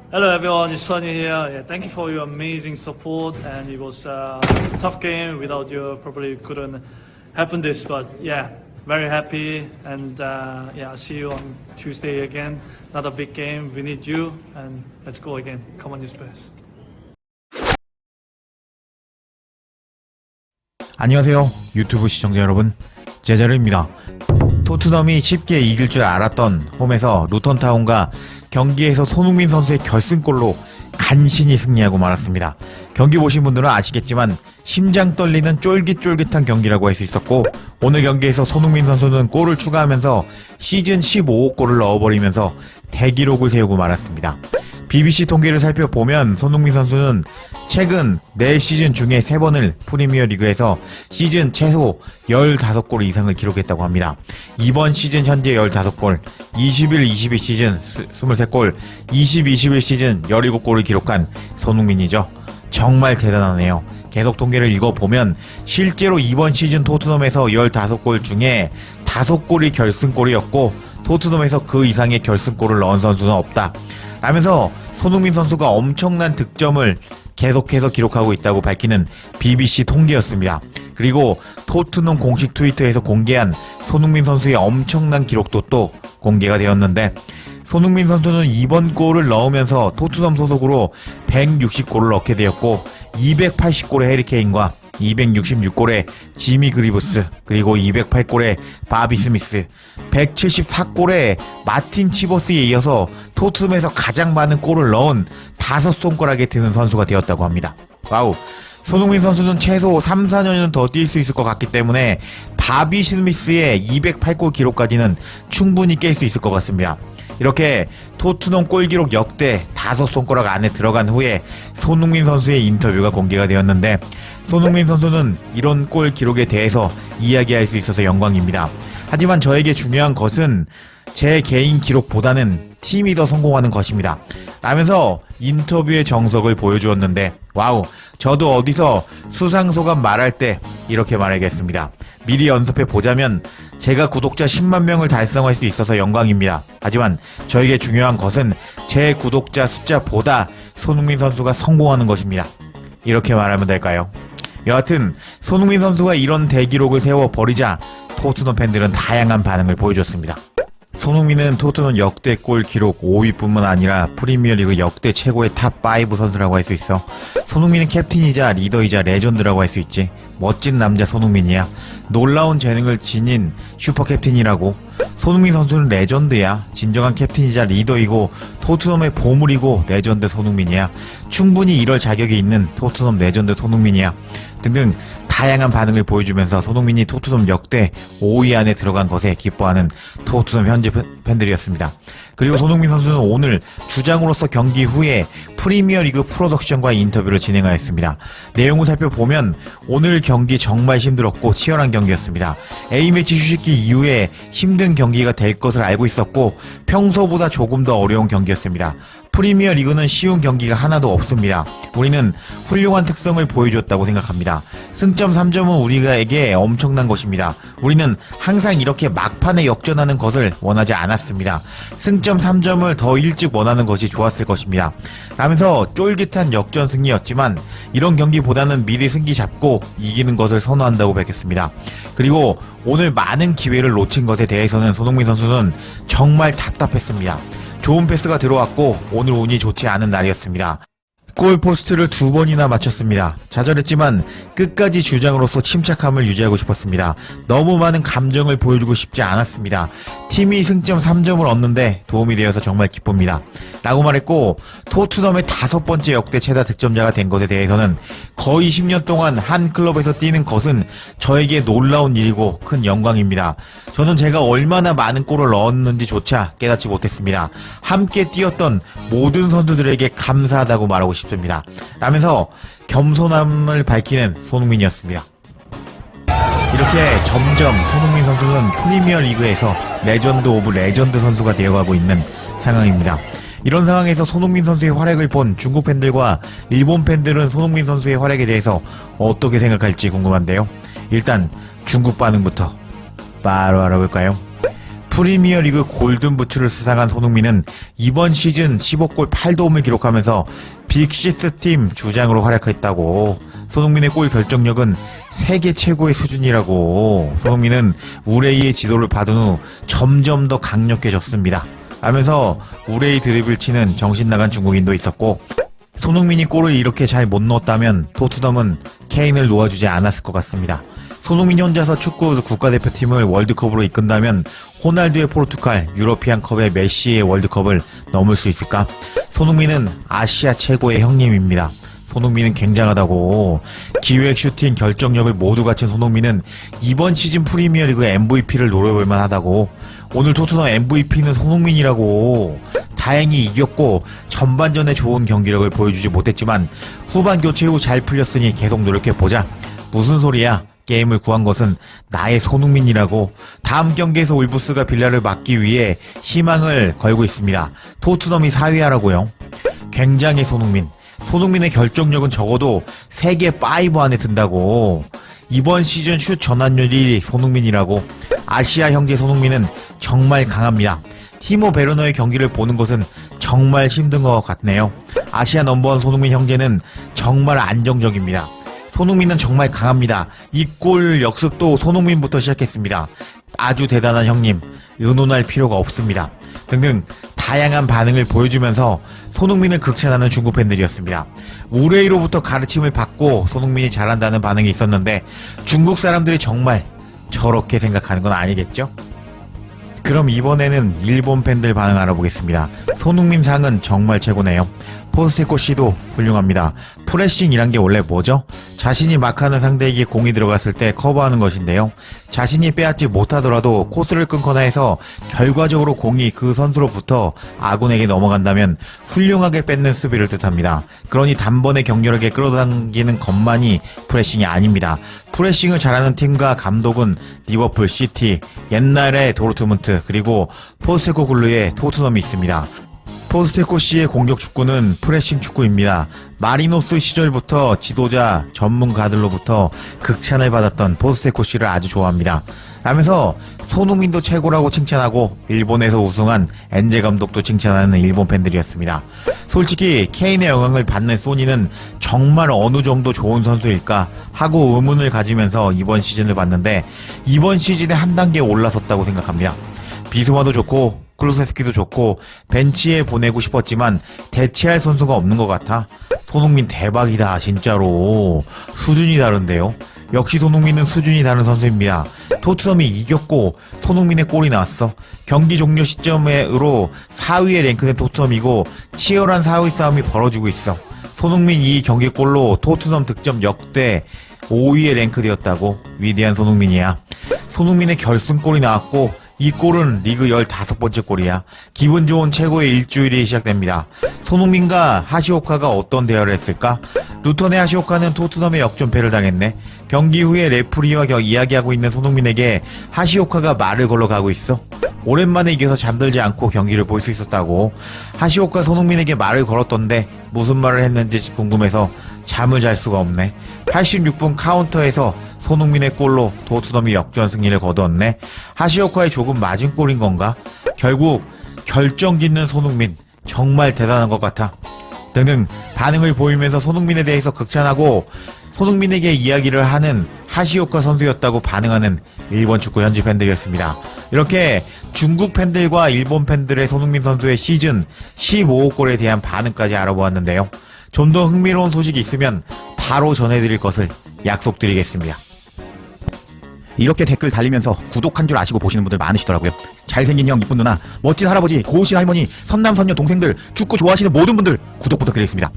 Hello everyone, it's Sonny here. Yeah, thank you for your amazing support, and it was a tough game. Without you, probably couldn't happen this. But yeah, very happy, and yeah, I'll see you on Tuesday again. Another big game. We need you, and let's go again. Come on, you Spurs. 안녕하세요 유튜브 시청자 여러분, 제자르입니다. 토트넘이 쉽게 이길 줄 알았던 홈에서 루턴타운과 경기에서 손흥민 선수의 결승골로 간신히 승리하고 말았습니다. 경기 보신 분들은 아시겠지만 심장 떨리는 쫄깃쫄깃한 경기라고 할 수 있었고, 오늘 경기에서 손흥민 선수는 골을 추가하면서 시즌 15호 골을 넣어버리면서 대기록을 세우고 말았습니다. BBC 통계를 살펴보면 손흥민 선수는 최근 4시즌 중에 3번을 프리미어리그에서 시즌 최소 15골 이상을 기록했다고 합니다. 이번 시즌 현재 15골, 21-22 시즌 23골, 20-21 시즌 17골을 기록한 손흥민이죠. 정말 대단하네요. 계속 통계를 읽어보면 실제로 이번 시즌 토트넘에서 15골 중에 5골이 결승골이었고, 토트넘에서 그 이상의 결승골을 넣은 선수는 없다 라면서 손흥민 선수가 엄청난 득점을 계속해서 기록하고 있다고 밝히는 BBC 통계였습니다. 그리고 토트넘 공식 트위터에서 공개한 손흥민 선수의 엄청난 기록도 또 공개가 되었는데, 손흥민 선수는 이번 골을 넣으면서 토트넘 소속으로 160골을 넣게 되었고, 280골의 해리케인과 266골의 지미 그리브스, 그리고 208골의 바비 스미스, 174골의 마틴 치버스에 이어서 토트넘에서 가장 많은 골을 넣은 5손가락에 드는 선수가 되었다고 합니다. 와우. 손흥민 선수는 최소 3-4년은 더 뛸 수 있을 것 같기 때문에 바비 스미스의 208골 기록까지는 충분히 깰 수 있을 것 같습니다. 이렇게 토트넘 골 기록 역대 5손가락 안에 들어간 후에 손흥민 선수의 인터뷰가 공개가 되었는데, 손흥민 선수는 이런 골 기록에 대해서 이야기할 수 있어서 영광입니다. 하지만 저에게 중요한 것은 제 개인 기록보다는 팀이 더 성공하는 것입니다 라면서 인터뷰의 정석을 보여주었는데, 와우, 저도 어디서 수상소감 말할 때 이렇게 말하겠습니다. 미리 연습해 보자면 제가 구독자 10만 명을 달성할 수 있어서 영광입니다. 하지만 저에게 중요한 것은 제 구독자 숫자보다 손흥민 선수가 성공하는 것입니다. 이렇게 말하면 될까요? 여하튼 손흥민 선수가 이런 대기록을 세워버리자 토트넘 팬들은 다양한 반응을 보여줬습니다. 손흥민은 토트넘 역대 골 기록 5위뿐만 아니라 프리미어리그 역대 최고의 탑5 선수라고 할 수 있어. 손흥민은 캡틴이자 리더이자 레전드라고 할 수 있지. 멋진 남자 손흥민이야. 놀라운 재능을 지닌 슈퍼 캡틴이라고. 손흥민 선수는 레전드야. 진정한 캡틴이자 리더이고 토트넘의 보물이고 레전드 손흥민이야. 충분히 이럴 자격이 있는 토트넘 레전드 손흥민이야. 등등 다양한 반응을 보여주면서 손흥민이 토트넘 역대 5위 안에 들어간 것에 기뻐하는 토트넘 현지 팬들이었습니다. 그리고 손흥민 선수는 오늘 주장으로서 경기 후에 프리미어리그 프로덕션과 인터뷰를 진행하였습니다. 내용을 살펴보면 오늘 경기 정말 힘들었고 치열한 경기였습니다. A매치 휴식기 이후에 힘든 경기가 될 것을 알고 있었고 평소보다 조금 더 어려운 경기였습니다. 프리미어 리그는 쉬운 경기가 하나도 없습니다. 우리는 훌륭한 특성을 보여줬다고 생각합니다. 승점 3점은 우리에게 엄청난 것입니다. 우리는 항상 이렇게 막판에 역전하는 것을 원하지 않았습니다. 승점 3점을 더 일찍 원하는 것이 좋았을 것입니다. 라면서 쫄깃한 역전 승리였지만 이런 경기보다는 미리 승기 잡고 이기는 것을 선호한다고 밝혔습니다. 그리고 오늘 많은 기회를 놓친 것에 대해서는 손흥민 선수는 정말 답답했습니다. 좋은 패스가 들어왔고 오늘 운이 좋지 않은 날이었습니다. 골포스트를 2번이나 맞췄습니다. 좌절했지만 끝까지 주장으로서 침착함을 유지하고 싶었습니다. 너무 많은 감정을 보여주고 싶지 않았습니다. 팀이 승점 3점을 얻는데 도움이 되어서 정말 기쁩니다. 라고 말했고, 토트넘의 5번째 역대 최다 득점자가 된 것에 대해서는 거의 10년 동안 한 클럽에서 뛰는 것은 저에게 놀라운 일이고 큰 영광입니다. 저는 제가 얼마나 많은 골을 넣었는지조차 깨닫지 못했습니다. 함께 뛰었던 모든 선수들에게 감사하다고 말하고 싶습니다. 라면서 겸손함을 밝히는 손흥민이었습니다. 이렇게 점점 손흥민 선수는 프리미어 리그에서 레전드 오브 레전드 선수가 되어가고 있는 상황입니다. 이런 상황에서 손흥민 선수의 활약을 본 중국 팬들과 일본 팬들은 손흥민 선수의 활약에 대해서 어떻게 생각할지 궁금한데요. 일단 중국 반응부터 바로 알아볼까요? 프리미어리그 골든부츠를 수상한 손흥민은 이번 시즌 15골 8도움을 기록하면서 빅시스 팀 주장으로 활약했다고. 손흥민의 골 결정력은 세계 최고의 수준이라고. 손흥민은 우레이의 지도를 받은 후 점점 더 강력해졌습니다 하면서 우레이 드립을 치는 정신나간 중국인도 있었고, 손흥민이 골을 이렇게 잘 못 넣었다면 토트넘은 케인을 놓아주지 않았을 것 같습니다. 손흥민이 혼자서 축구 국가대표팀을 월드컵으로 이끈다면 호날두의 포르투갈, 유러피안컵의 메시의 월드컵을 넘을 수 있을까? 손흥민은 아시아 최고의 형님입니다. 손흥민은 굉장하다고. 기획, 슈팅, 결정력을 모두 갖춘 손흥민은 이번 시즌 프리미어리그 MVP를 노려볼 만하다고. 오늘 토트넘 MVP는 손흥민이라고. 다행히 이겼고 전반전에 좋은 경기력을 보여주지 못했지만 후반 교체 후 잘 풀렸으니 계속 노력해보자. 무슨 소리야? 게임을 구한 것은 나의 손흥민이라고. 다음 경기에서 울부스가 빌라를 막기 위해 희망을 걸고 있습니다. 토트넘이 4위하라고요. 굉장히 손흥민. 손흥민의 결정력은 적어도 세계 5 안에 든다고. 이번 시즌 슛 전환율 1위 손흥민이라고. 아시아 형제 손흥민은 정말 강합니다. 티모 베르너의 경기를 보는 것은 정말 힘든 것 같네요. 아시아 넘버원 손흥민 형제는 정말 안정적입니다. 손흥민은 정말 강합니다. 이 골 역습도 손흥민부터 시작했습니다. 아주 대단한 형님, 의논할 필요가 없습니다. 등등 다양한 반응을 보여주면서 손흥민을 극찬하는 중국 팬들이었습니다. 우레이로부터 가르침을 받고 손흥민이 잘한다는 반응이 있었는데 중국 사람들이 정말 저렇게 생각하는 건 아니겠죠? 그럼 이번에는 일본 팬들 반응 알아보겠습니다. 손흥민 상은 정말 최고네요. 포스테코 씨도 훌륭합니다. 프레싱이란 게 원래 뭐죠? 자신이 막하는 상대에게 공이 들어갔을 때 커버하는 것인데요. 자신이 빼앗지 못하더라도 코스를 끊거나 해서 결과적으로 공이 그 선수로부터 아군에게 넘어간다면 훌륭하게 뺏는 수비를 뜻합니다. 그러니 단번에 격렬하게 끌어당기는 것만이 프레싱이 아닙니다. 프레싱을 잘하는 팀과 감독은 리버풀, 시티, 옛날의 도르트문트, 그리고 포스테코글루의 토트넘이 있습니다. 포스테코 씨의 공격 축구는 프레싱 축구입니다. 마리노스 시절부터 지도자 전문가들로부터 극찬을 받았던 포스테코 씨를 아주 좋아합니다. 라면서 손흥민도 최고라고 칭찬하고 일본에서 우승한 엔제 감독도 칭찬하는 일본 팬들이었습니다. 솔직히 케인의 영향을 받는 소니는 정말 어느 정도 좋은 선수일까 하고 의문을 가지면서 이번 시즌을 봤는데 이번 시즌에 한 단계 올라섰다고 생각합니다. 비스마도 좋고 클루세스키도 좋고 벤치에 보내고 싶었지만 대체할 선수가 없는 것 같아. 손흥민 대박이다 진짜로. 수준이 다른데요. 역시 손흥민은 수준이 다른 선수입니다. 토트넘이 이겼고 손흥민의 골이 나왔어. 경기 종료 시점으로 4위에 랭크된 토트넘이고 치열한 4위 싸움이 벌어지고 있어. 손흥민 이 경기골로 토트넘 득점 역대 5위에 랭크되었다고. 위대한 손흥민이야. 손흥민의 결승골이 나왔고 이 골은 리그 15번째 골이야. 기분 좋은 최고의 일주일이 시작됩니다. 손흥민과 하시오카가 어떤 대화를 했을까? 루턴의 하시오카는 토트넘의 역전패를 당했네. 경기 후에 레프리와 이야기하고 있는 손흥민에게 하시오카가 말을 걸러 가고 있어. 오랜만에 이겨서 잠들지 않고 경기를 볼 수 있었다고. 하시오카 손흥민에게 말을 걸었던데 무슨 말을 했는지 궁금해서 잠을 잘 수가 없네. 86분 카운터에서 손흥민의 골로 토트넘이 역전 승리를 거두었네. 하시오카의 조금 맞은 골인 건가? 결국 결정짓는 손흥민 정말 대단한 것 같아. 등등 반응을 보이면서 손흥민에 대해서 극찬하고 손흥민에게 이야기를 하는 하시오카 선수였다고 반응하는 일본 축구 현지 팬들이었습니다. 이렇게 중국 팬들과 일본 팬들의 손흥민 선수의 시즌 15골에 대한 반응까지 알아보았는데요. 좀 더 흥미로운 소식이 있으면 바로 전해드릴 것을 약속드리겠습니다. 이렇게 댓글 달리면서 구독한 줄 아시고 보시는 분들 많으시더라고요. 잘생긴 형, 이쁜 누나, 멋진 할아버지, 고우신 할머니, 선남, 선녀, 동생들, 축구 좋아하시는 모든 분들 구독 부탁드리겠습니다.